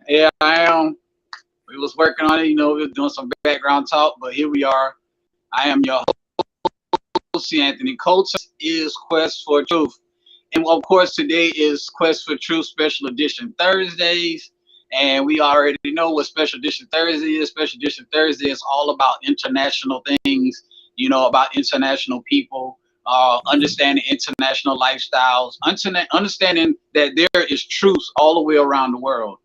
Yeah, I am. We was working on it, we was doing some background talk, but here we are. I am your host, Anthony Coates. Is Quest for Truth. And of course, today is Quest for Truth Special Edition Thursdays. And we already know what Special Edition Thursday is. Special Edition Thursday is all about international things, about international people, understanding international lifestyles, understanding that there is truth all the way around the world.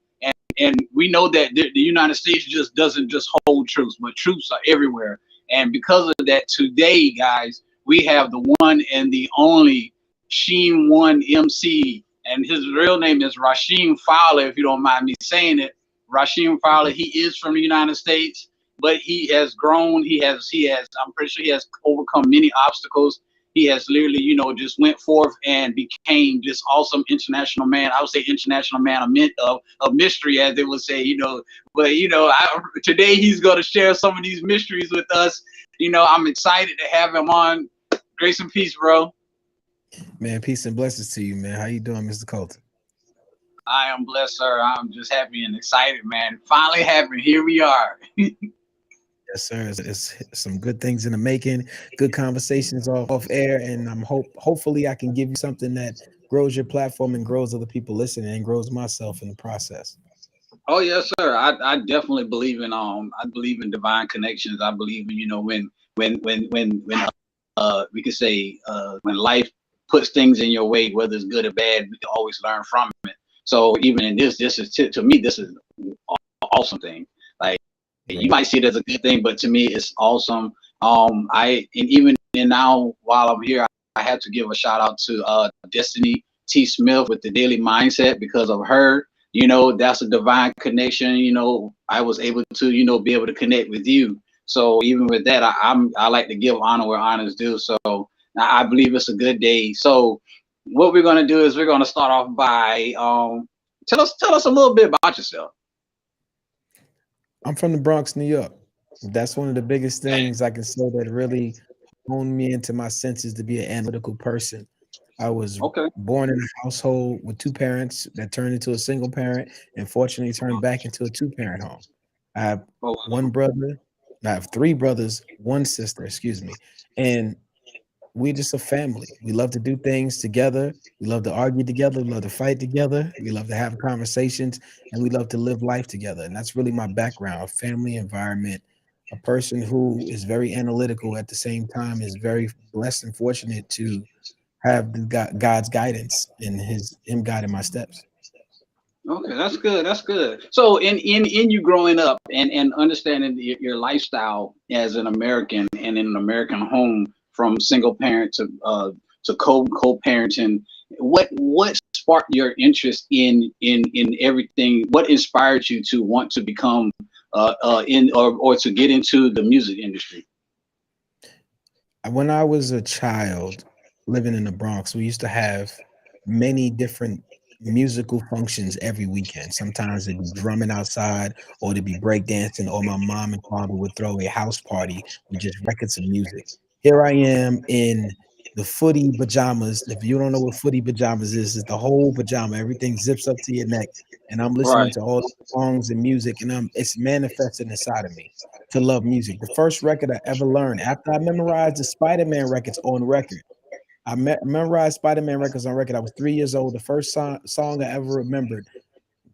And we know that the United States just doesn't just hold truths, but truths are everywhere. And because of that, today, guys, we have the one and the only SheemOne MC, and his real name is Rasheem Fowler, if you don't mind me saying it. Rasheem Fowler, he is from the United States, but he has grown. He has. I'm pretty sure he has overcome many obstacles. He has literally, just went forth and became this awesome international man. I would say international man of mystery, as they would say, But today he's going to share some of these mysteries with us. I'm excited to have him on. Grace and peace, bro. Man, peace and blessings to you, man. How you doing, Mr. Colton? I am blessed, sir. I'm just happy and excited, man. Finally happened. Here we are. Yes, sir. It's some good things in the making, good conversations off air, and hopefully I can give you something that grows your platform and grows other people listening and grows myself in the process. Oh yes, sir. I definitely believe in I believe in divine connections. I believe in when we could say when life puts things in your way, whether it's good or bad, we can always learn from it. So even in this is to me this is an awesome thing. Like you might see it as a good thing, but to me it's awesome. And now while I'm here, I have to give a shout out to Destiny T. Smith with the Daily Mindset. Because of her, that's a divine connection. I was able to be able to connect with you. So even with that, I like to give honor where honor is due. So I believe it's a good day. So what we're gonna do is we're gonna start off by tell us a little bit about yourself. I'm from the Bronx, New York. That's one of the biggest things I can say that really honed me into my senses to be an analytical person. I was Okay. born in a household with two parents that turned into a single parent and fortunately turned back into a two-parent home. I have Oh, one brother, I have three brothers, one sister, excuse me. And we just a family. We love to do things together. We love to argue together. We love to fight together. We love to have conversations, and we love to live life together. And that's really my background: a family environment, a person who is very analytical at the same time is very blessed and fortunate to have God's guidance and him guiding my steps. okay, that's good. That's good. So in you growing up and understanding your lifestyle as an American and in an American home, from single parent to co-parenting, what sparked your interest in everything? What inspired you to want to become in or to get into the music industry? When I was a child living in the Bronx, we used to have many different musical functions every weekend. Sometimes it'd be drumming outside, or it'd be breakdancing, or my mom and father would throw a house party with just records of music. Here I am in the footy pajamas. If you don't know what footy pajamas is, it's the whole pajama. Everything zips up to your neck, and I'm listening Right. to all the songs and music, and it's manifesting inside of me to love music. The first record I ever learned after I memorized the Spider-Man records on record. Memorized Spider-Man records on record. I was 3 years old. The first song I ever remembered,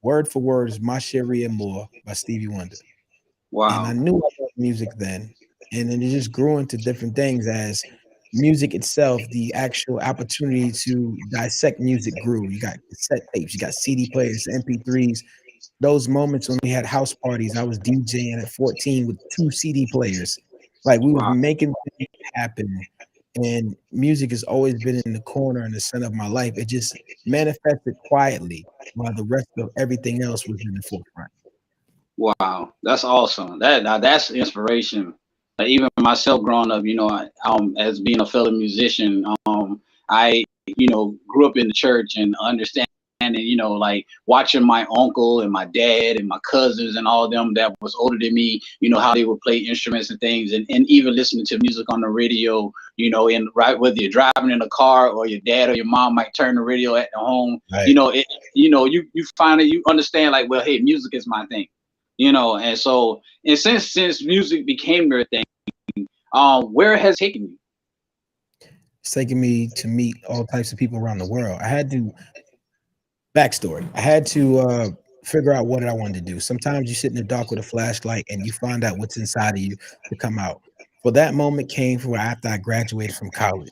word for word, is "My Cherie Amour" by Stevie Wonder. And I Wow. knew I loved music then. And then it just grew into different things as music itself, the actual opportunity to dissect music grew. You got cassette tapes, you got CD players, MP3s. Those moments when we had house parties, I was DJing at 14 with two CD players. Like we was Wow. making things happen. And music has always been in the corner and the center of my life. It just manifested quietly while the rest of everything else was in the forefront. Wow, that's awesome. That's inspiration. Like, even myself growing up, as being a fellow musician, I grew up in the church and understanding and like watching my uncle and my dad and my cousins and all of them that was older than me, how they would play instruments and things, and even listening to music on the radio, in right whether you're driving in a car or your dad or your mom might turn the radio at the home, Right. you finally you understand like, well, hey, music is my thing, and so and since music became your thing, where has it taken you? It's taking me to meet all types of people around the world. I had to backstory. I had to figure out what I wanted to do. Sometimes you sit in the dark with a flashlight and you find out what's inside of you to come out. Well, that moment came for after I graduated from college.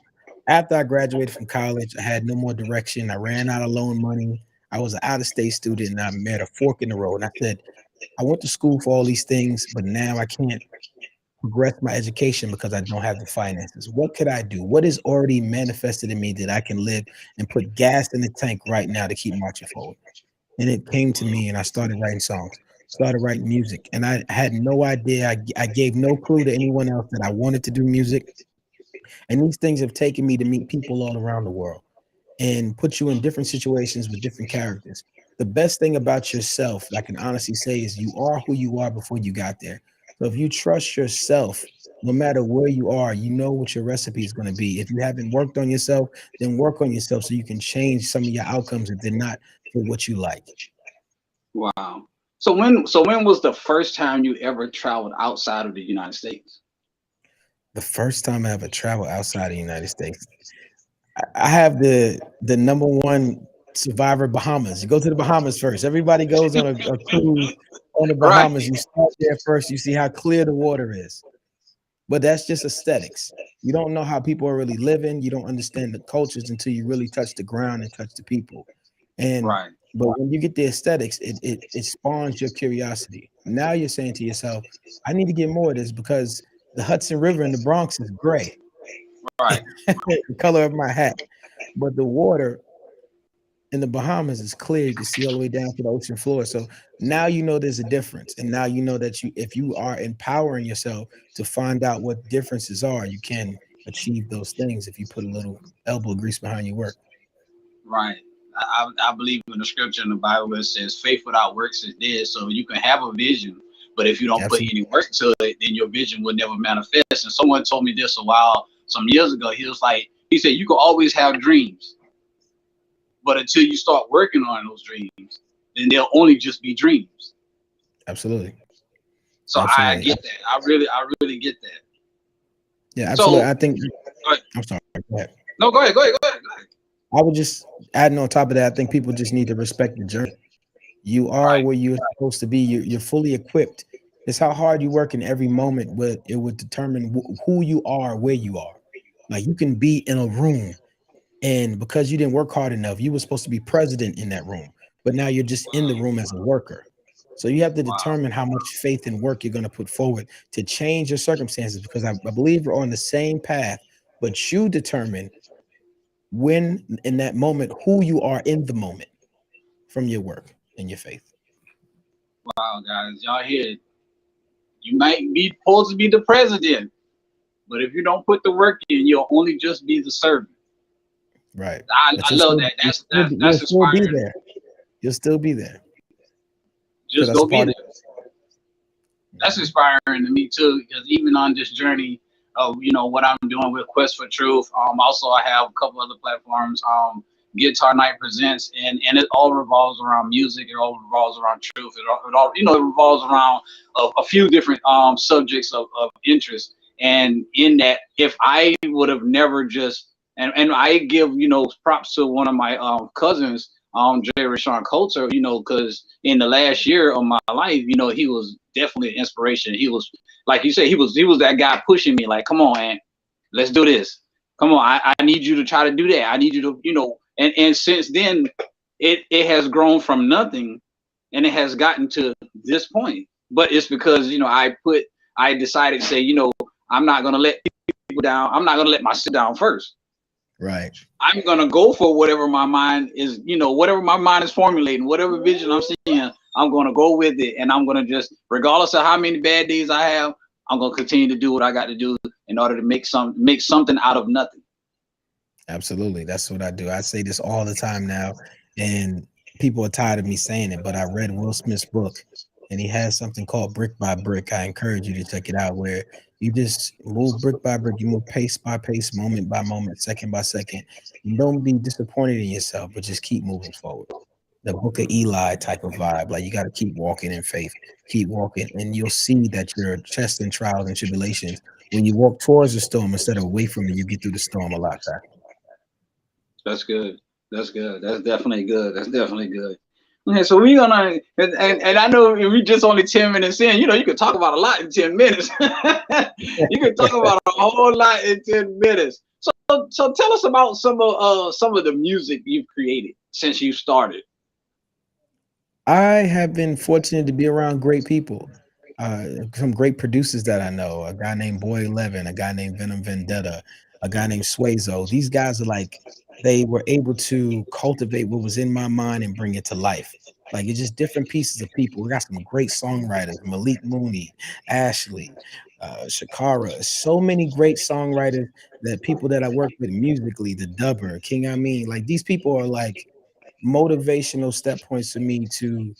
After I graduated from college, I had no more direction. I ran out of loan money. I was an out-of-state student, and I met a fork in the road. And I said, I went to school for all these things, but now I can't progress my education because I don't have the finances. What could I do? What is already manifested in me that I can live and put gas in the tank right now to keep marching forward? And it came to me, and I started writing songs, started writing music, and I had no idea. I gave no clue to anyone else that I wanted to do music. And these things have taken me to meet people all around the world and put you in different situations with different characters. The best thing about yourself, I can honestly say, is you are who you are before you got there. So if you trust yourself, no matter where you are, you know what your recipe is going to be. If you haven't worked on yourself, then work on yourself so you can change some of your outcomes if they're not for what you like. Wow. So when was the first time you ever traveled outside of the United States? The first time I ever traveled outside of the United States, I have the number one survivor Bahamas. You go to the Bahamas first. Everybody goes on a cruise on the Right. Bahamas. You start there first. You see how clear the water is. But that's just aesthetics. You don't know how people are really living. You don't understand the cultures until you really touch the ground and touch the people. And Right. but when you get the aesthetics, it spawns your curiosity. Now you're saying to yourself, I need to get more of this because the Hudson River in the Bronx is gray, Right. the color of my hat. But the water in the Bahamas is clear. You can see all the way down to the ocean floor. So now you know there's a difference. And now you know that if you are empowering yourself to find out what differences are, you can achieve those things if you put a little elbow grease behind your work. Right. I believe in the scripture in the Bible where it says faith without works is dead. So you can have a vision, but if you don't put Absolutely. any work to it, then your vision will never manifest. And someone told me this some years ago. He was like, he said, you can always have dreams, but until you start working on those dreams, then they'll only just be dreams. Absolutely. So I Absolutely. get that. I really get that. Yeah, absolutely. So, I think uh, I'm sorry. Go ahead. no, go ahead, go ahead, go ahead, go ahead. I would just adding on top of that, I think people just need to respect the journey. You are Right, where you're supposed to be. You're fully equipped. It's how hard you work in every moment. But it would determine who you are, where you are. Like you can be in a room, and because you didn't work hard enough, you were supposed to be president in that room. But now you're just in the room as a worker. So you have to wow, determine how much faith and work you're going to put forward to change your circumstances. Because I believe we're on the same path, but you determine when in that moment who you are in the moment from your work and your faith. wow, guys, y'all hear it. You might be supposed to be the president, but if you don't put the work in, you'll only just be the servant. Right. But I love that. That's you'll still be inspiring. there. You'll still be there because Just that's a go be part of there. That's inspiring to me too, because even on this journey of what I'm doing with Quest for Truth, also I have a couple other platforms, Guitar Night Presents, and it all revolves around music. It all revolves around truth. It all it revolves around a few different subjects of interest. And in that, if I would have never just and I give props to one of my cousins, Jay Rashawn Coulter, because in the last year of my life, he was definitely an inspiration. He was, like you said, he was that guy pushing me, like, come on, man, let's do this. Come on, I need you to try to do that. I need you to, and since then, it has grown from nothing, and it has gotten to this point. But it's because I decided to say, I'm not gonna let people down. I'm not gonna let myself down first. right. I'm gonna go for whatever my mind is, whatever my mind is formulating, whatever vision I'm seeing, I'm gonna go with it, and I'm gonna just, regardless of how many bad days I have, I'm gonna continue to do what I got to do in order to make something out of nothing. Absolutely. That's what I do. I say this all the time now. And people are tired of me saying it, but I read Will Smith's book, and he has something called brick by brick. I encourage you to check it out, where you just move brick by brick, you move pace by pace, moment by moment, second by second. You don't be disappointed in yourself, but just keep moving forward. The book of Eli type of vibe. Like you got to keep walking in faith, keep walking, and you'll see that your chest and trials and tribulations, when you walk towards the storm instead of away from it, you get through the storm a lot faster. That's good. That's good. That's definitely good. That's definitely good. Okay, so we're gonna and I know we just only 10 minutes in. You know, you could talk about a lot in 10 minutes. You could talk about a whole lot in 10 minutes. So tell us about some of the music you've created since you started. I have been fortunate to be around great people, some great producers that I know. A guy named Boy 11, a guy named Venom Vendetta, a guy named Swazo. These guys are like they were able to cultivate what was in my mind and bring it to life. Like it's just different pieces of people. We got some great songwriters: Malik Mooney, Ashley, Shakara. So many great songwriters that people that I work with musically, the Dubber, King. I mean, like these people are like motivational step points for me to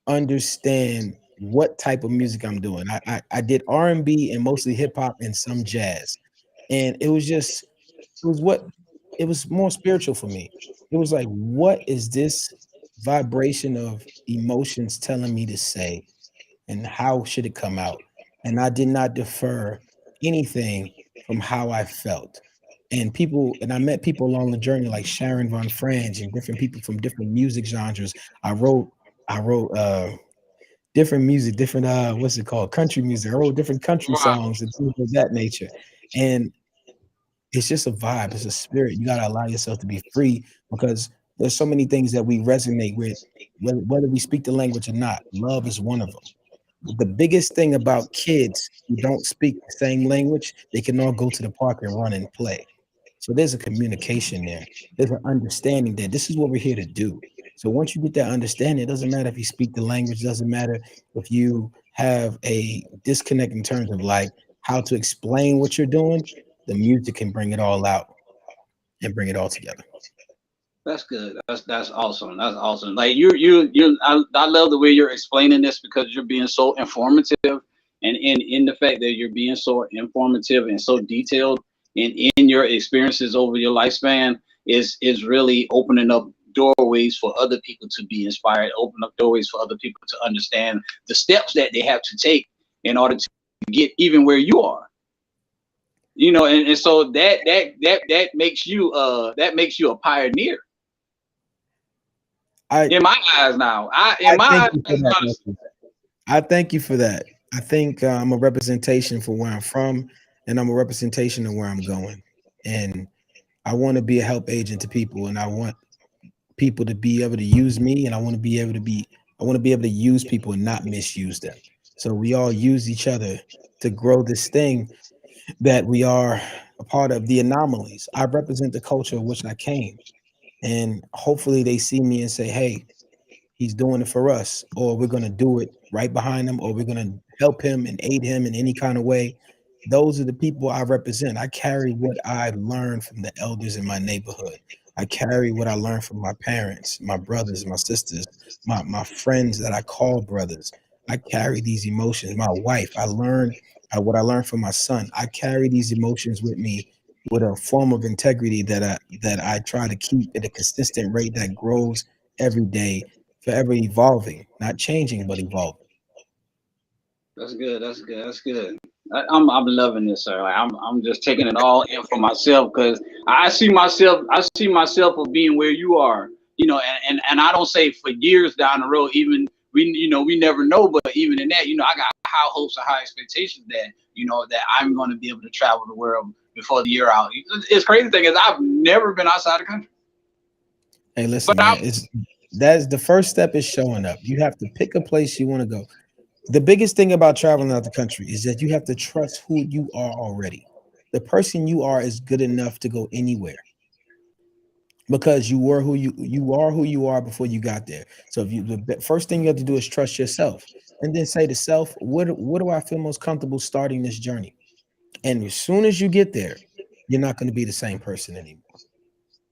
understand what type of music I'm doing. I did R&B and mostly hip hop and some jazz. And it was what it was more spiritual for me. It was like, what is this vibration of emotions telling me to say? And how should it come out? And I did not defer anything from how I felt. And people, and I met people along the journey like Sharon Von Frange and different people from different music genres. I wrote, I wrote different music, different what's it called? Country music. I wrote different country Wow, songs and things of that nature. And it's just a vibe, it's a spirit. You gotta allow yourself to be free because there's so many things that we resonate with, whether we speak the language or not. Love is one of them. The biggest thing about kids who don't speak the same language, they can all go to the park and run and play. So there's a communication there. There's an understanding that this is what we're here to do. So once you get that understanding, it doesn't matter if you speak the language, it doesn't matter if you have a disconnect in terms of like how to explain what you're doing, the music can bring it all out and bring it all together. that's good. That's awesome. That's awesome. Like I love the way you're explaining this because you're being so informative, and in the fact that you're being so informative and so detailed in your experiences over your lifespan is really opening up doorways for other people to be inspired, open up doorways for other people to understand the steps that they have to take in order to get even where you are. You know, and so that makes you a pioneer I in my eyes now. I in I my thank eyes, you for that's that, not nephew. I thank you for that. I think I'm a representation for where I'm from, and I'm a representation of where I'm going. And I want to be a help agent to people, and I want people to be able to use me, and I want to be able to use people and not misuse them. So we all use each other to grow this thing that we are a part of. The anomalies. I represent the culture of which I came, and hopefully they see me and say, "Hey, he's doing it for us," or we're going to do it right behind him, or we're going to help him and aid him in any kind of way. Those are the people I represent. I carry what I learned from the elders in my neighborhood. I carry what I learned from my parents, my brothers, my sisters, my friends that I call brothers. I carry these emotions. My wife, I learned what I learned from my son. I carry these emotions with me with a form of integrity that I try to keep at a consistent rate that grows every day, forever evolving, not changing, but evolving. that's good. That's good. That's good. I'm loving this, sir. Like I'm just taking it all in for myself because I see myself of being where you are. You know, and I don't say for years down the road. Even we never know, but even in that, I got high hopes and high expectations that that I'm going to be able to travel the world before the year out. It's crazy thing is I've never been outside the country, Hey, but listen, I'm man, it's that's the first step is showing up. You have to pick a place you want to go. The biggest thing about traveling out the country is that you have to trust who you are already. The person you are is good enough to go anywhere because you are who you are before you got there. So if you the first thing you have to do is trust yourself and then say to self, what do I feel most comfortable starting this journey? And as soon as you get there, you're not going to be the same person anymore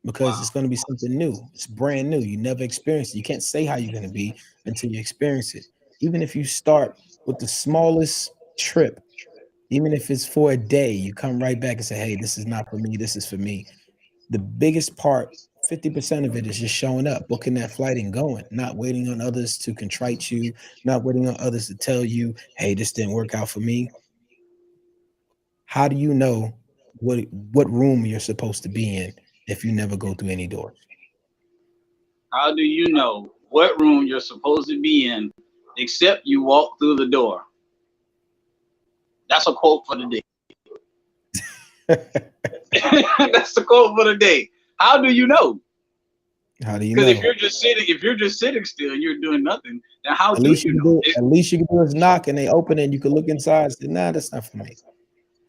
because it's Wow. going to be something new. It's brand new. You never experienced it. You can't say how you're going to be until you experience it. Even if you start with the smallest trip, even if it's for a day, you come right back and say, hey, this is not for me. This is for me. The biggest part, 50% of it is just showing up, booking that flight and going, not waiting on others to contrite you, not waiting on others to tell you, hey, this didn't work out for me. How do you know what room you're supposed to be in if you never go through any doors? How do you know what room you're supposed to be in except you walk through the door? That's a quote for the day. That's the quote for the day. How do you know? How do you Because know? if you're just sitting still and you're doing nothing, then how At do least you you can know? do. At least you can do is knock, and they open it. And you can look inside and say, "Nah, that's not for me."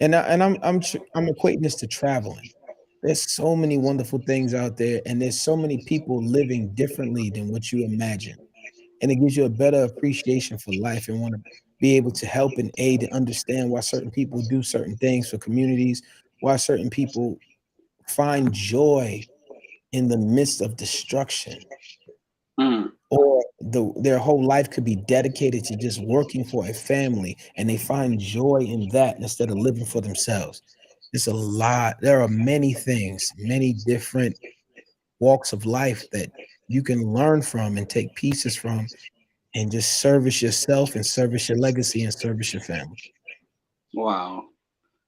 I'm equating this to traveling. There's so many wonderful things out there, and there's so many people living differently than what you imagine, and it gives you a better appreciation for life and want to be able to help and aid and understand why certain people do certain things for communities, why certain people find joy in the midst of destruction, Mm, or their whole life could be dedicated to just working for a family and they find joy in that instead of living for themselves. It's a lot. There are many things, many different walks of life that you can learn from and take pieces from and just service yourself and service your legacy and service your family. wow.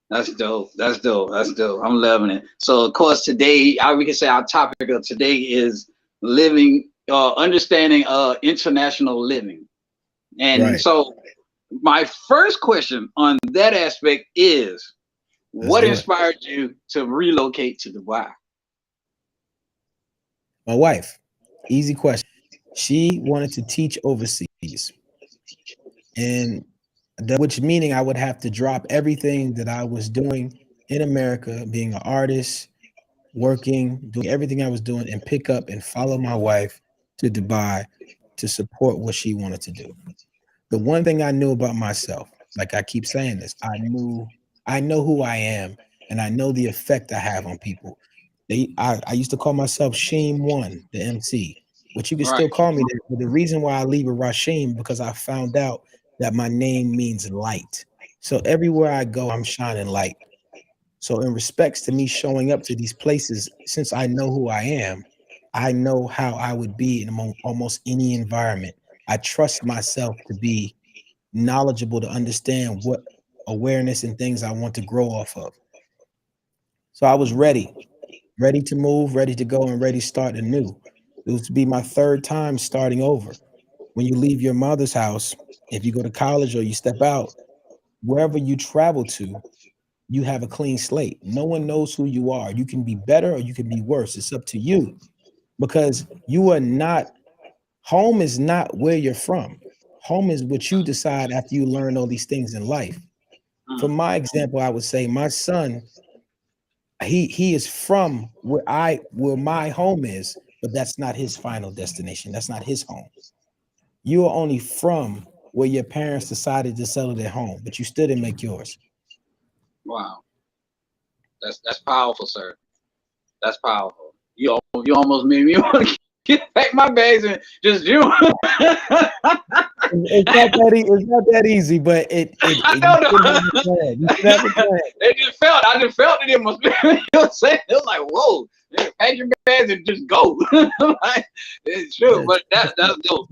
That's dope. That's dope. That's dope. I'm loving it. So, of course, today, we can say our topic of today is living, understanding international living. And Right. so, my first question on that aspect is, Let's what do it. inspired you to relocate to Dubai? My wife, easy question. She wanted to teach overseas. And which meaning I would have to drop everything that I was doing in America, being an artist, working, doing everything I was doing, and pick up and follow my wife to Dubai to support what she wanted to do. The one thing I knew about myself, like I keep saying this, I know who I am and I know the effect I have on people. I used to call myself SheemOne, the MC, which you can Right. still call me that. But the reason why I leave with Rasheem because I found out that my name means light. So everywhere I go, I'm shining light. So in respects to me showing up to these places, since I know who I am, I know how I would be in almost any environment. I trust myself to be knowledgeable to understand what awareness and things I want to grow off of. So I was ready to move, ready to go, and ready to start anew. It was to be my third time starting over. When you leave your mother's house, if you go to college or you step out, wherever you travel to, you have a clean slate. No one knows who you are. You can be better or you can be worse. It's up to you because you are not, home is not where you're from. Home is what you decide after you learn all these things in life. For Mm, my example, I would say my son, he is from where my home is, but that's not his final destination. That's not his home. You are only from where your parents decided to settle their home, but you still didn't make yours. wow. That's powerful, sir. That's powerful. You almost made me want to get back my bags and just do. It's not that easy, but I you don't should have a know. plan. You should have a plan. I just felt it in my spirit. You know what I'm saying? It was like, whoa, man, pack your bags and just go. Like, it's true, Yeah, but that's dope.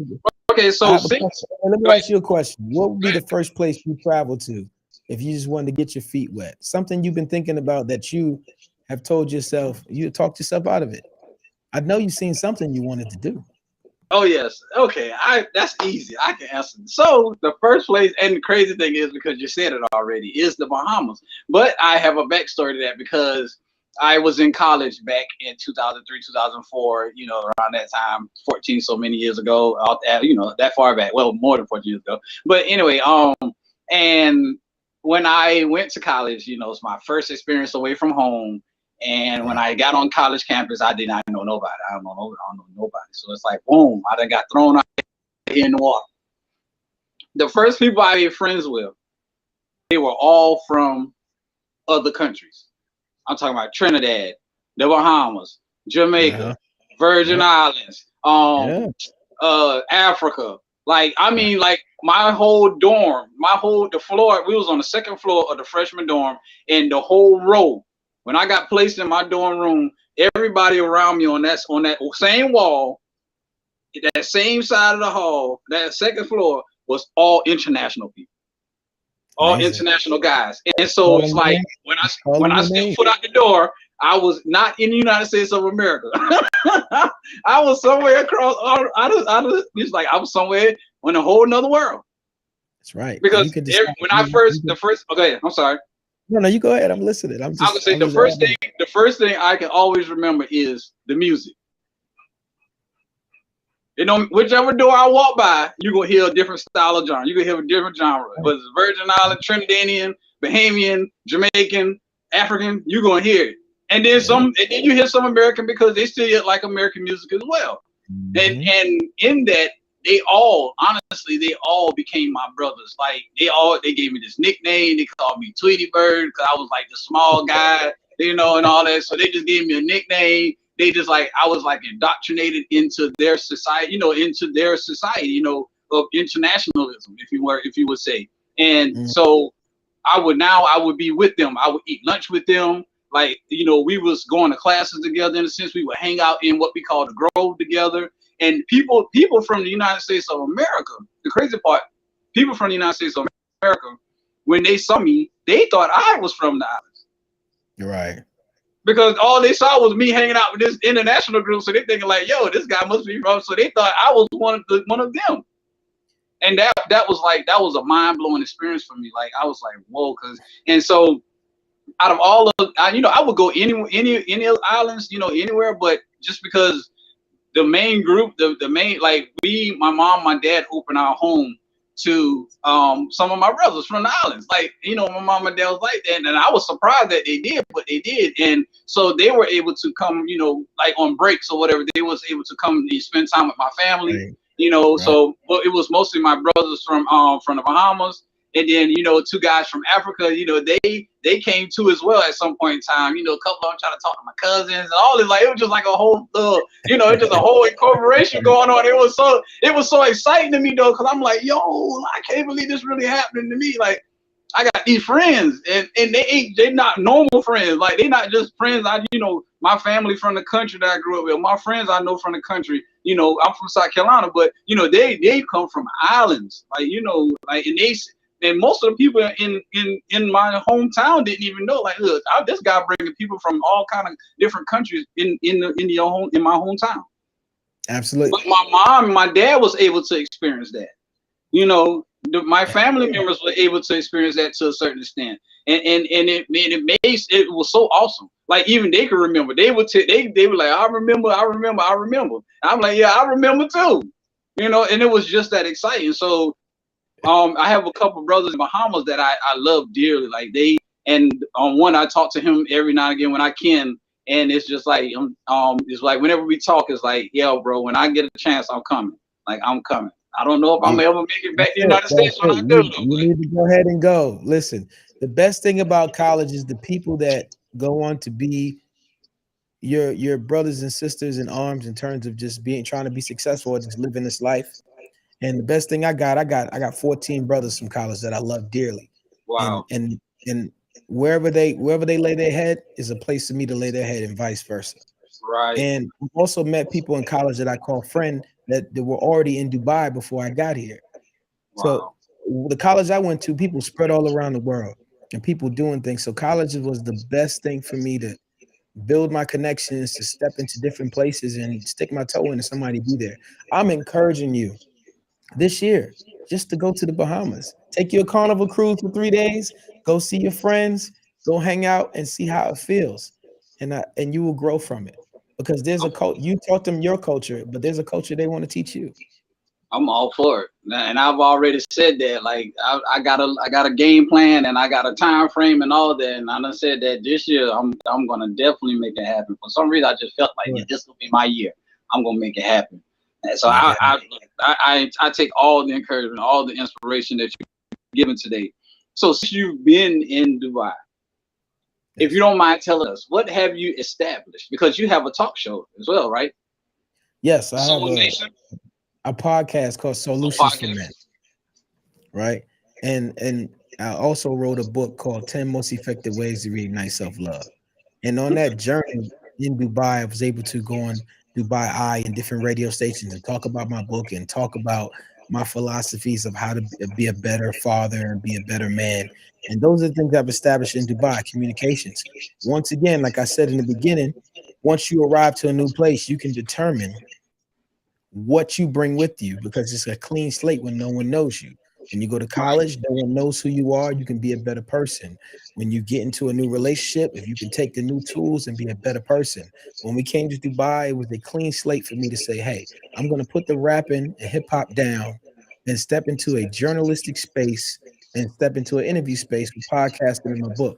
Okay, I so have a six. question. Let me Go ahead. ask you a question. What would Go be the ahead. first place you travel to if you just wanted to get your feet wet? Something you've been thinking about that you have told yourself, you talked yourself out of it. I know you've seen something you wanted to do. Oh yes. Okay. That's easy. I can answer. So the first place, and the crazy thing is because you said it already, is the Bahamas. But I have a backstory to that because I was in college back in 2003, 2004. You know, around that time, 14 so many years ago. Out that, you know, that far back. Well, more than 14 years ago. But anyway, and when I went to college, you know, it's my first experience away from home. And when Right. I got on college campus, I did not know nobody. I don't know nobody. So it's like, boom, I done got thrown out here in the water. The first people I made friends with, they were all from other countries. I'm talking about Trinidad, the Bahamas, Jamaica, Uh-huh. Virgin Yep. Islands, Yeah. Africa. Like, I mean, like my whole dorm, the floor, we was on the second floor of the freshman dorm, and the whole row. When I got placed in my dorm room, everybody around me on that same wall, that same side of the hall, that second floor was all international people, all Amazing. international guys. And so it's Calling your like name. when I He's when calling I your stepped name. foot out the door, I was not in the United States of America. I was somewhere across. It's like I was somewhere in a whole nother world. That's right. And you Because can decide. when I first, okay, I'm sorry. No, no, you go ahead. I'm listening. I would say I'm just adding. the first thing I can always remember is the music. You know, whichever door I walk by, you're gonna hear a different style of genre. You're gonna hear a different genre. Right. Whether it's Virgin Island, Trinidadian, Bahamian, Jamaican, African, you're gonna hear it. And then Yeah. and then you hear some American because they still like American music as well. Hmm. And in that, honestly, they all became my brothers. Like they gave me this nickname. They called me Tweety Bird because I was like the small guy, you know, and all that. So they just gave me a nickname. They just like I was like indoctrinated into their society, of internationalism, if you would say. And Hmm. so I would be with them. I would eat lunch with them. Like, we was going to classes together in a sense. We would hang out in what we call the Grove together. And people from the United States of America, the crazy part, people from the United States of America, when they saw me, they thought I was from the islands. You're right. Because all they saw was me hanging out with this international group. So they thinking like, yo, this guy must be from, so they thought I was one of them. And that was a mind blowing experience for me. Like I was like, whoa, and so out of all of, I would go any islands, anywhere, but just because the main group, the main, like my mom, my dad opened our home to some of my brothers from the islands. Like, my mom and dad was like that, and I was surprised that they did, but they did. And so they were able to come, like on breaks or whatever, they was able to come and spend time with my family, Right. Right. so well, it was mostly my brothers from the Bahamas. And then, two guys from Africa, they came too as well at some point in time. A couple of them trying to talk to my cousins and all this. Like it was just like a whole, it's just a whole incorporation going on. It was so exciting to me though, because I'm like, yo, I can't believe this really happening to me. Like I got these friends, and they're not normal friends. Like they not just friends. My family from the country that I grew up with. My friends I know from the country. I'm from South Carolina, but they come from islands. Like like and most of the people in my hometown didn't even know. Like, look, this guy bringing people from all kind of different countries in my hometown. Absolutely. But my mom and my dad was able to experience that. My family members were able to experience that to a certain extent, and it was so awesome. Like even they could remember. They would they were like, I remember. And I'm like, yeah, I remember too. And it was just that exciting. So I have a couple brothers in Bahamas that I love dearly. Like and on one I talk to him every now and again when I can, and it's just like it's like whenever we talk, it's like, yo, bro, when I get a chance, I'm coming. Like I'm coming. I don't know if I'm You, ever make it back that's to the it. United That's States when it. I do, though. You need to go ahead and go. Listen, the best thing about college is the people that go on to be your brothers and sisters in arms in terms of just trying to be successful or just living this life. And the best thing I got 14 brothers from college that I love dearly. And Wow. and wherever they lay their head is a place for me to lay their head and vice versa. Right. And I've also met people in college that I call friend that were already in Dubai before I got here. So Wow. the college I went to, people spread all around the world and people doing things. So college was the best thing for me to build my connections, to step into different places and stick my toe in and somebody be there. I'm encouraging you this year just to go to the Bahamas. Take your carnival cruise for 3 days, go see your friends, go hang out and see how it feels. And you will grow from it. Because there's a culture, you taught them your culture, but there's a culture they want to teach you. I'm all for it, and I've already said that. Like I got a game plan, and I got a time frame and all that. And I done said that this year I'm gonna definitely make it happen. For some reason, I just felt like, yeah, Sure. this will be my year. I'm gonna make it happen. And so Make it I take all the encouragement, all the inspiration that you've given today. So since you've been in Dubai, If you Yes. don't mind telling us, what have you established? Because you have a talk show as well, right? Yes, I have Soul Nation, a podcast called a Solutions for Men, podcast. right? And I also wrote a book called 10 Most Effective Ways to Reignite Self-Love. And on that journey in Dubai, I was able to go on Dubai Eye and different radio stations and talk about my book and talk about my philosophies of how to be a better father and be a better man. And those are the things I've established in Dubai, communications. Once again, like I said in the beginning, once you arrive to a new place, you can determine what you bring with you because it's a clean slate when no one knows you. When you go to Right. college, no one knows who you are. You can be a better person. When you get into a new relationship, if you can take the new tools and be a better person. When we came to Dubai, it was a clean slate for me to say, hey, I'm going to put the rapping and hip hop down and step into a journalistic space and step into an interview space with podcasting in my book.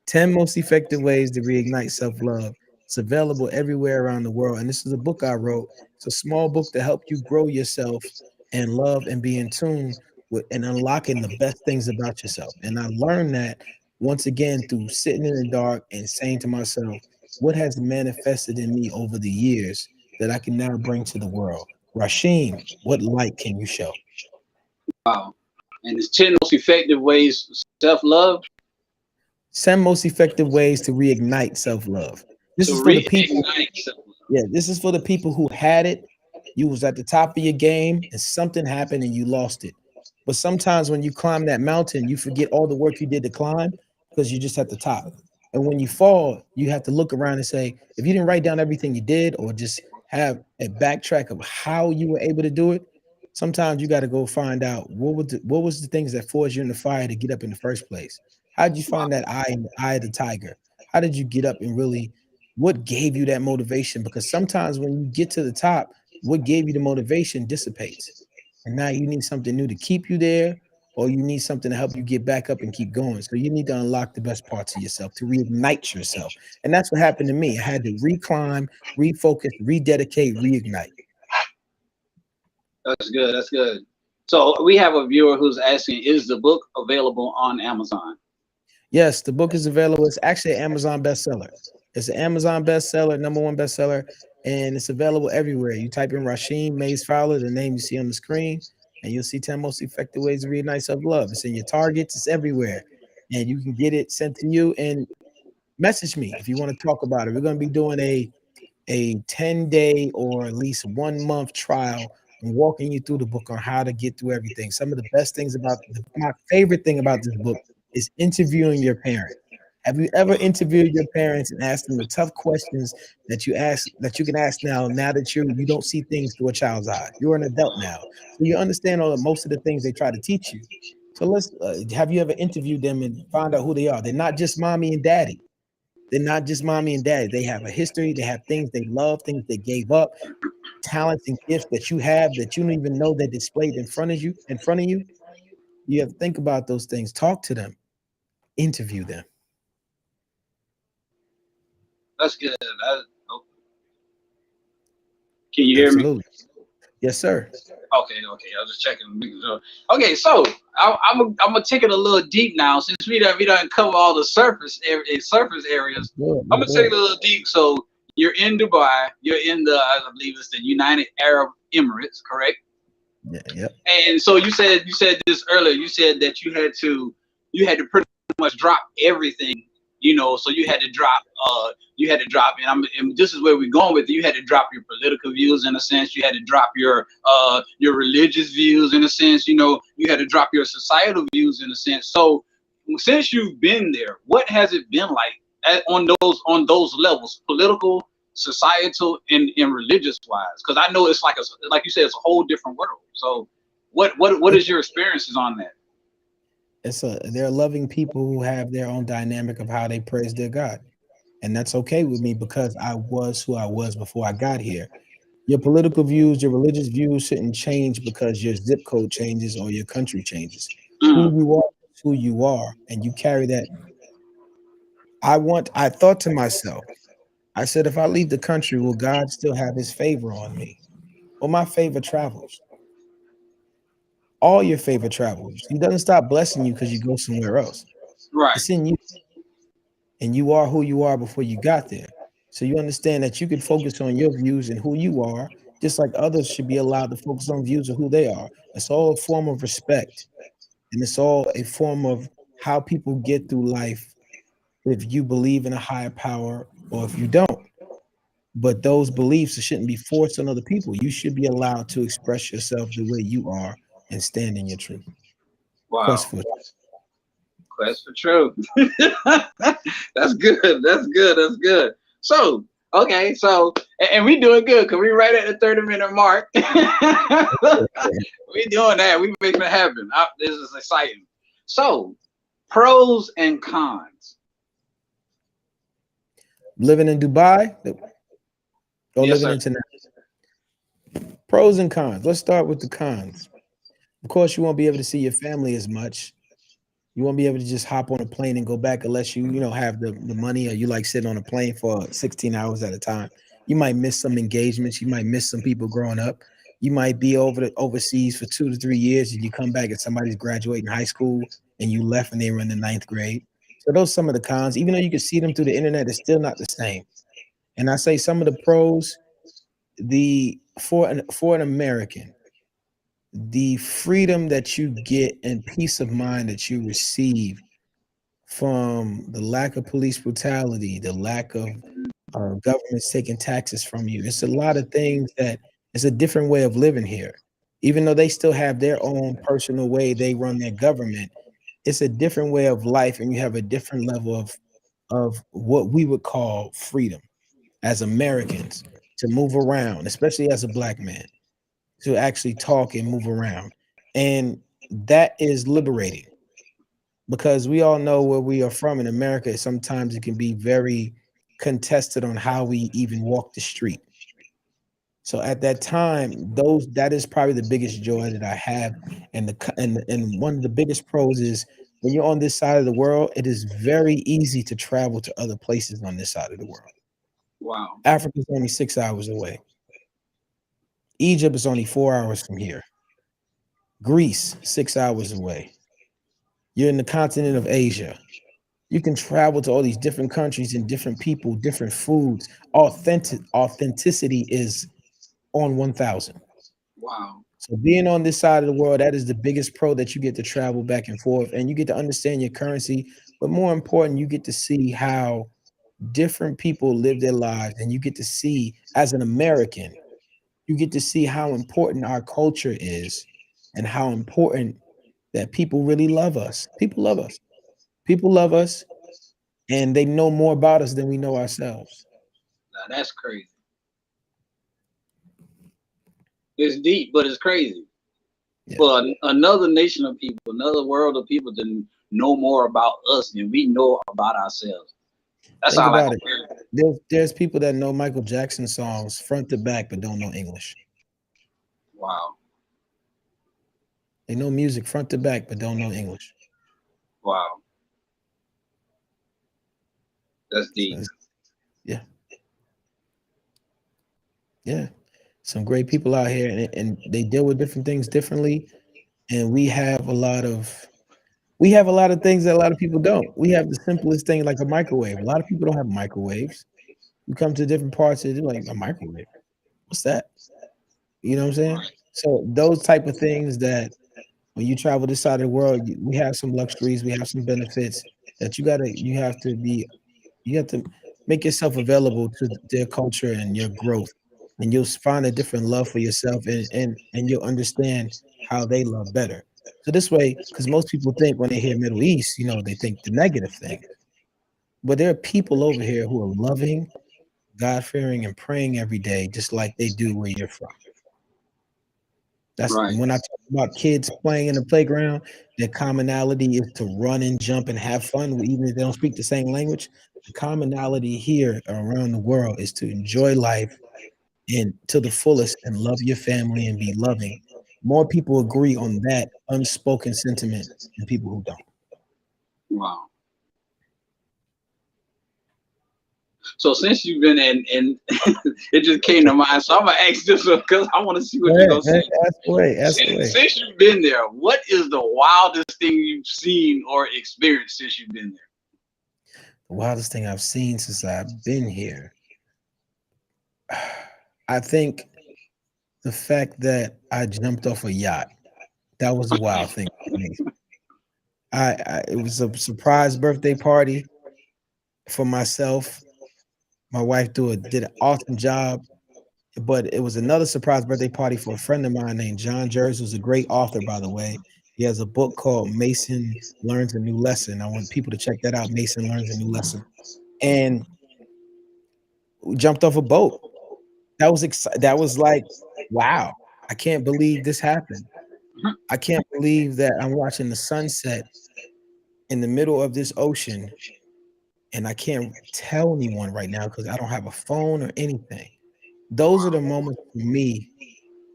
10 most effective ways to reignite self-love. It's available everywhere around the world. And this is a book I wrote. It's a small book to help you grow yourself and love and be in tune with and unlocking the best things about yourself. And I learned that once again through sitting in the dark and saying to myself, what has manifested in me over the years that I can now bring to the world? Rasheem, what light can you show? Wow. And it's 10 most effective ways self love 10 most effective ways to reignite self-love. This to is for the people. reignite self love. Yeah, this is for the people who had it. You was at the top of your game and something happened and you lost it. But sometimes when you climb that mountain, you forget all the work you did to climb because you're just at the top. And when you fall, you have to look around and say, if you didn't write down everything you did or just have a backtrack of how you were able to do it, sometimes you got to go find out what was the things that forced you in the fire to get up in the first place. How did you Wow. find that eye in the eye of the tiger? How did you get up and really what gave you that motivation? Because sometimes when you get to the top, what gave you the motivation dissipates. And now you need something new to keep you there, or you need something to help you get back up and keep going. So you need to unlock the best parts of yourself to reignite yourself. And that's what happened to me. I had to reclimb, refocus, rededicate, reignite. That's good. That's good. So we have a viewer who's asking, is the book available on Amazon? Yes, the book is available. It's actually an Amazon bestseller. It's an Amazon bestseller, number one bestseller, and it's available everywhere. You type in Rasheem Mays Fowler, the name you see on the screen, and you'll see 10 most effective ways to reignite self-love. It's in your targets, it's everywhere. And you can get it sent to you and message me if you want to talk about it. We're going to be doing a 10-day or at least 1 month trial and walking you through the book on how to get through everything. Some of the best things about my favorite thing about this book is interviewing your parents. Have you ever interviewed your parents and asked them the tough questions that you can ask now that you don't see things through a child's eye? You're an adult now. So you understand all most of the things they try to teach you. So let's have you ever interviewed them and find out who they are? They're not just mommy and daddy. They're not just mommy and daddy. They have a history. They have things they love, things they gave up, talents and gifts that you have that you don't even know they're displayed in front of you. In front of you, you have to think about those things. Talk to them. Interview them. That's good. Oh, can you hear me? Absolutely. Yes, sir. Okay, okay. I was just checking. Making sure. Okay, so I'm gonna take it a little deep now since we done cover all the surface areas. Let's do it. I'm Let's gonna do take it it. a little deep. So you're in Dubai. You're in the I believe it's the United Arab Emirates, correct? Yeah, yep. And so you said this earlier. You said that you had to pretty much drop everything. So you had to drop, and this is where we're going with it. You had to drop your political views in a sense. You had to drop your religious views in a sense. You had to drop your societal views in a sense. So since you've been there, what has it been like on those levels, political, societal, and religious wise? Because I know it's like you said, it's a whole different world. So what It's is your experiences on that? they're loving people who have their own dynamic of how they praise their God. And that's okay with me because I was who I was before I got here. Your political views, your religious views shouldn't change because your zip code changes or your country changes. Who Mm, you are is who you are, and you carry that. I thought to myself, I said, if I leave the country, will God still have his favor on me? Well, my favor travels. All your favor travels. He doesn't stop blessing you because you go somewhere else. right. It's in you. and you are who you are before you got there. So you understand that you can focus on your views and who you are, just like others should be allowed to focus on views of who they are. It's all a form of respect, and it's all a form of how people get through life if you believe in a higher power or if you don't. But those beliefs shouldn't be forced on other people. You should be allowed to express yourself the way you are and stand in your truth. Quest Wow. for Quest for truth. That's good. That's good. That's good. So, okay. So, and we doing good because we right at the 30-minute mark. We doing that. We making it happen. This is exciting. So, pros and cons. living in Dubai or Yes, living sir. international. Pros and cons. Let's start with the cons. Of course, you won't be able to see your family as much. You won't be able to just hop on a plane and go back unless you have the money, or you like sitting on a plane for 16 hours at a time. You might miss some engagements. You might miss some people growing up. You might be overseas for 2 to 3 years and you come back and somebody's graduating high school and you left and they were in the ninth grade. So those are some of the cons. Even though you can see them through the internet, it's still not the same. And I say some of the pros, the for an American, the freedom that you get and peace of mind that you receive from the lack of police brutality, the lack of governments taking taxes from you. It's a lot of things that it's a different way of living here. Even though they still have their own personal way they run their government, it's a different way of life, and you have a different level of what we would call freedom as Americans to move around, especially as a black man, to actually talk and move around. And that is liberating because we all know where we are from in America. Sometimes it can be very contested on how we even walk the street. So at that time, those that is probably the biggest joy that I have, and and one of the biggest pros is when you're on this side of the world, it is very easy to travel to other places on this side of the world. Wow. Africa's only 6 hours away. Egypt is only 4 hours from here. Greece, 6 hours away. You're in the continent of Asia. You can travel to all these different countries and different people, different foods. Authenticity is on 1,000. Wow. So being on this side of the world, that is the biggest pro, that you get to travel back and forth and you get to understand your currency. But more important, you get to see how different people live their lives, and you get to see, as an American, you get to see how important our culture is and how important that people really love us. People love us. People love us, and they know more about us than we know ourselves. Now that's crazy. It's deep, but it's crazy. Yeah. For another nation of people, another world of people to know more about us than we know about ourselves. That Think sounds like about it. a weird. There's people that know Michael Jackson songs front to back but don't know English. Wow. They know music front to back but don't know English. Wow. That's So deep. yeah, yeah. Some great people out here, and they deal with different things differently. And we have a lot of things that a lot of people don't. We have the simplest thing like a microwave. A lot of people don't have microwaves. You come to different parts of it, like a microwave. What's that? You know what I'm saying? Right. So those type of things that when you travel this side of the world, we have some luxuries, we have some benefits that you have to make yourself available to their culture and your growth, and you'll find a different love for yourself, and you'll understand how they love better. So this way, because most people think when they hear Middle East, they think the negative thing, but there are people over here who are loving, God fearing, and praying every day, just like they do where you're from. That's Right. when I talk about kids playing in the playground, their commonality is to run and jump and have fun, even if they don't speak the same language. The commonality here around the world is to enjoy life and to the fullest and love your family and be loving. More people agree on that unspoken sentiment than people who don't. Wow. So since you've been in, it just came to mind. So I'm gonna ask this one because I want to see Go what you're ahead, gonna man. say. Ask away. Ask Since, away. since you've been there, what is the wildest thing you've seen or experienced since you've been there? The wildest thing I've seen since I've been here. I think the fact that I jumped off a yacht, that was a wild thing for me. It was a surprise birthday party for myself. My wife did an awesome job, but it was another surprise birthday party for a friend of mine named John Jers, who's a great author, by the way. He has a book called Mason Learns a New Lesson. I want people to check that out. Mason Learns a New Lesson. And we jumped off a boat. That was like, wow, I can't believe this happened. I can't believe that I'm watching the sunset in the middle of this ocean and I can't tell anyone right now because I don't have a phone or anything. Those are the moments for me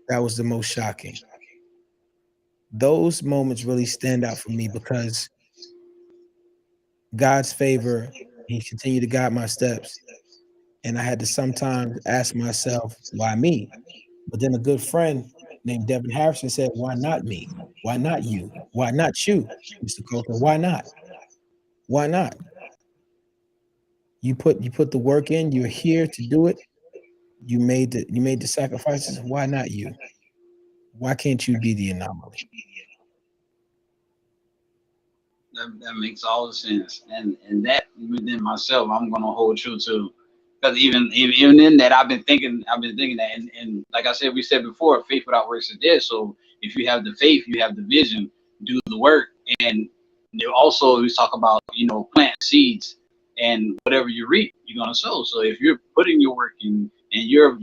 that was the most shocking. Those moments really stand out for me because God's favor, He continued to guide my steps. And I had to sometimes ask myself, why me? But then a good friend named Devin Harrison said, why not me? Why not you? Why not you, Mr. Coulter? Why not? Why not? You put the work in, you're here to do it. You made the sacrifices. Why not you? Why can't you be the anomaly? That makes all the sense, and that within myself, I'm gonna hold true to, because even in that, I've been thinking that, and like I said, we said before, faith without works is dead. So if you have the faith, you have the vision, do the work, and you also we talk about plant seeds, and whatever you reap, you're gonna sow. So if you're putting your work in, and you're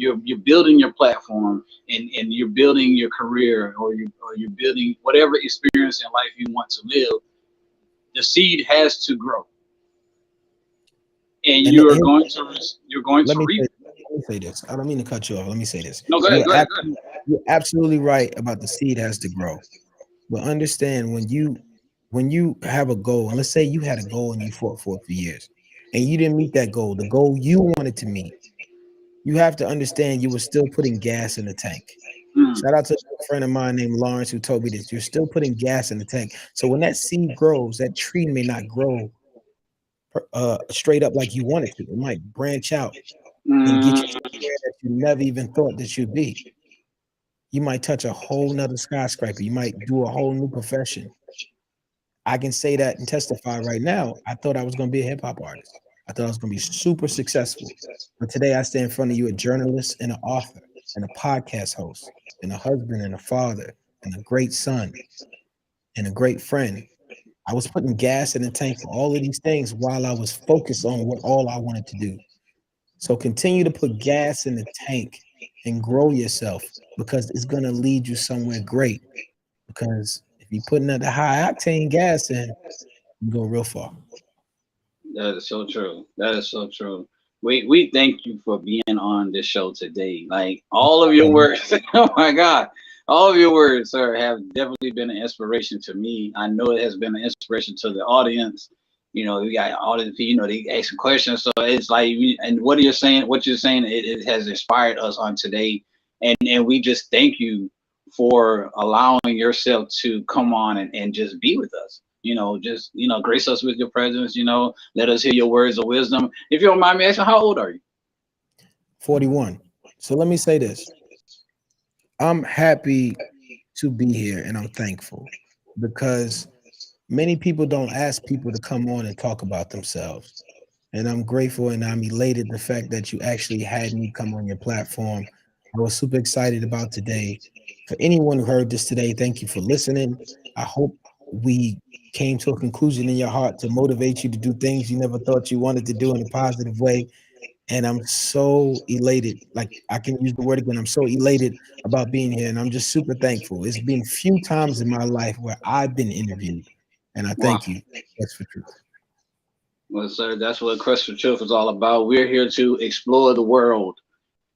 building your platform, and you're building your career, or you're building whatever experience in life you want to live, the seed has to grow, and And you're going let to me reap. say, let me say this. I don't mean to cut you off. Let me say this. No, go ahead, You're go ahead, go ahead. you're absolutely right about the seed has to grow. But understand when you have a goal, and let's say you had a goal and you fought for it for years, and you didn't meet that goal, the goal you wanted to meet, you have to understand you were still putting gas in the tank. Mm, Shout out to a friend of mine named Lawrence who told me this. You're still putting gas in the tank. So when that seed grows, that tree may not grow straight up like you want it to. It might branch out and get you mm, somewhere that you never even thought that you'd be. You might touch a whole nother skyscraper. You might do a whole new profession. I can say that and testify right now. I thought I was going to be a hip hop artist. I thought I was going to be super successful. But today I stand in front of you, a journalist and an author and a podcast host and a husband and a father and a great son and a great friend. I was putting gas in the tank for all of these things while I was focused on what all I wanted to do. So continue to put gas in the tank and grow yourself because it's going to lead you somewhere great. Because if you're putting that high octane gas in, you go real far. that is so true. That is so true. We thank you for being on this show today. Like all of your words, oh my God, all of your words, sir, have definitely been an inspiration to me. I know it has been an inspiration to the audience. We got audience, they ask questions. So it's like, and what you're saying, it has inspired us on today. And we just thank you for allowing yourself to come on and just be with us. Just, grace us with your presence, let us hear your words of wisdom. If you don't mind me asking, how old are you? 41. So let me say this. I'm happy to be here and I'm thankful because many people don't ask people to come on and talk about themselves. And I'm grateful and I'm elated the fact that you actually had me come on your platform. I was super excited about today. For anyone who heard this today, thank you for listening. I hope we came to a conclusion in your heart to motivate you to do things you never thought you wanted to do in a positive way. And I'm so elated. Like I can use the word again. I'm so elated about being here. And I'm just super thankful. It's been few times in my life where I've been interviewed. And I Wow. thank you. That's for truth. Well, sir, that's what Quest for Truth is all about. We're here to explore the world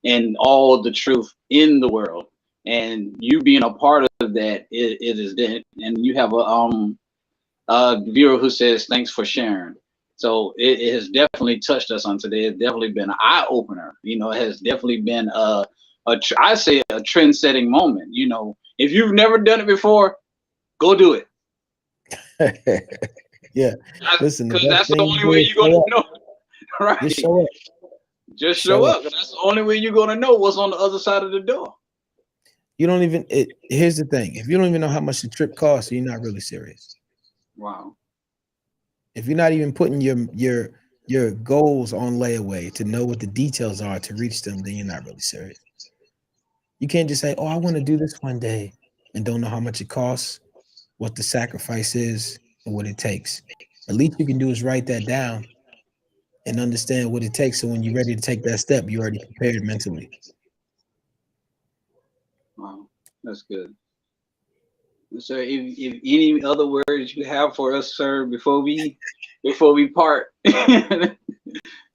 and all the truth in the world. And you being a part of that, it is that. And you have a viewer who says, thanks for sharing. So it has definitely touched us on today. It's definitely been an eye opener. It has definitely been I say a trend setting moment. If you've never done it before, go do it. Yeah. Listen, the Because best that's the thing to only do way is you're show gonna up. know. Just Right. show up. Just show Show up. up. That's the only way you're gonna know what's on the other side of the door. You don't even here's the thing. If you don't even know how much the trip costs, you're not really serious. Wow. If you're not even putting your goals on layaway to know what the details are to reach them, then you're not really serious. You can't just say, "Oh, I want to do this one day," and don't know how much it costs, what the sacrifice is, and what it takes. At least you can do is write that down and understand what it takes. So when you're ready to take that step, you're already prepared mentally. Wow. That's good. So if any other words you have for us, sir, before we part. I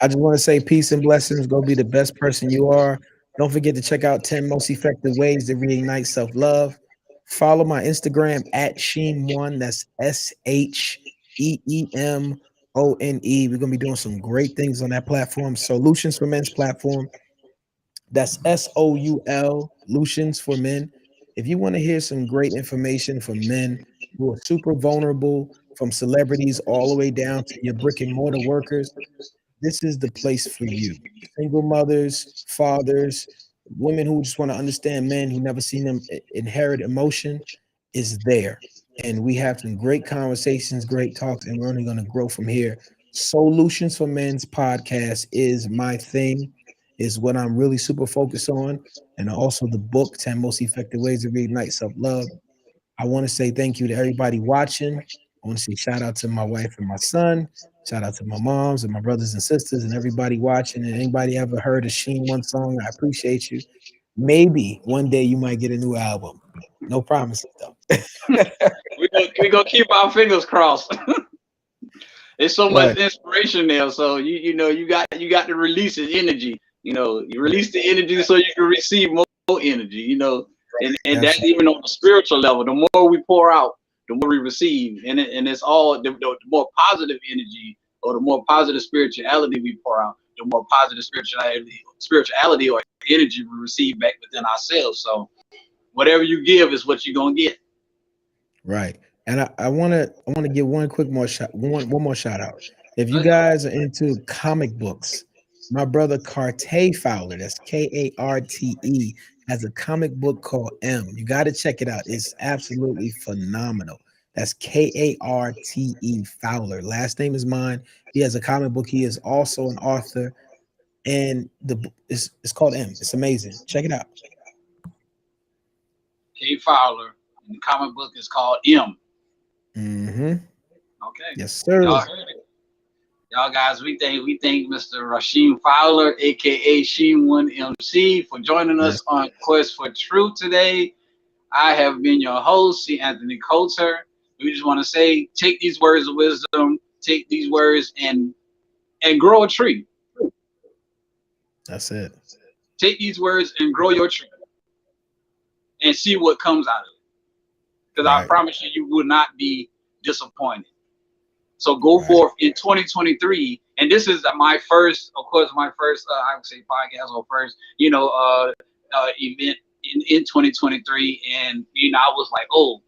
just want to say peace and blessings. Go be the best person you are. Don't forget to check out 10 most effective ways to reignite self-love. Follow my Instagram at SheemOne. That's SheemOne. We're gonna be doing some great things on that platform. Solutions for Men's platform. That's SOUL, Lutions for Men. If you want to hear some great information from men who are super vulnerable, from celebrities all the way down to your brick and mortar workers, this is the place for you. Single mothers, fathers, women who just want to understand men who never seen them inherit emotion is there. And we have some great conversations, great talks, and we're only going to grow from here. Solutions for Men's podcast is my thing, is what I'm really super focused on. And also the book, 10 Most Effective Ways to Reignite Self-Love. I want to say thank you to everybody watching. I want to say shout out to my wife and my son. Shout out to my moms and my brothers and sisters and everybody watching. And anybody ever heard a SheemOne song, I appreciate you. Maybe one day you might get a new album. No promises though. We gonna keep our fingers crossed. There's so much Right. inspiration there. So you got to release the energy. You release the energy so you can receive more energy. And that's Absolutely. even on the spiritual level. The more we pour out, the more we receive, and it's all the more positive energy or the more positive spirituality we pour out, the more positive spirituality or energy we receive back within ourselves. So whatever you give is what you're gonna get. Right. And I wanna give one quick more shot, one more shout out. If you Let's go. guys are into comic books, my brother Carte Fowler, that's Karte, has a comic book called M. You got to check it out. It's absolutely phenomenal. That's Karte Fowler. Last name is mine. He has a comic book. He is also an author, and it's called M. It's amazing. Check it out. K. Fowler, and the comic book is called M. Hmm. Okay, Yes, sir. y'all heard it. Y'all guys, we thank Mr. Rasheem Fowler, aka SheemOne MC, for joining Yes. us on Quest for Truth today. I have been your host, C. Anthony Coulter. We just want to say, take these words of wisdom, take these words and grow a tree. That's it. Take these words and grow your tree and see what comes out of it. Because I Right. promise you, you will not be disappointed. So go Right. forth in 2023, and this is my first, of course, my first, I would say podcast or first, event in 2023, and I was like, oh,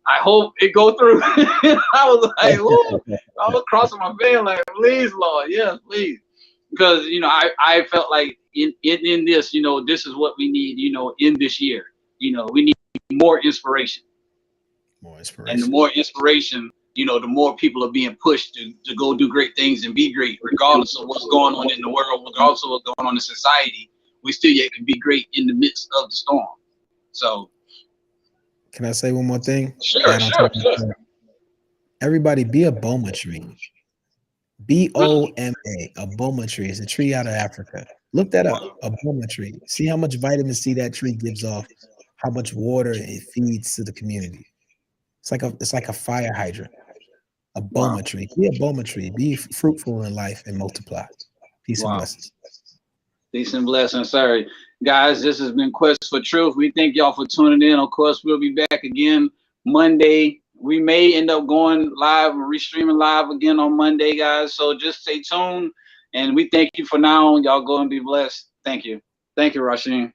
I hope it go through. I was like, oh, I was crossing my finger like, please, Lord, yes, please, because I felt like in this, this is what we need, in this year, we need more inspiration. More And the inspiration. more inspiration, the more people are being pushed to go do great things and be great, regardless of what's going on in the world, regardless of what's going on in society. We still yet can be great in the midst of the storm. So, Can I say one more thing? sure, Add on top sure, of sure. that. Everybody be a boma tree. BOMA. A boma tree is a tree out of Africa. Look that up. A boma tree. See how much vitamin C that tree gives off, how much water it feeds to the community. It's like a fire hydrant. A Wow, boma tree. Be a boma tree. Be fruitful in life and multiply. Peace and wow. blessings. Peace and blessings. Sorry, guys. This has been Quest for Truth. We thank y'all for tuning in. Of course, we'll be back again Monday. We may end up going live or restreaming live again on Monday, guys. So just stay tuned. And we thank you for now. Y'all go and be blessed. Thank you. Thank you, Rasheem.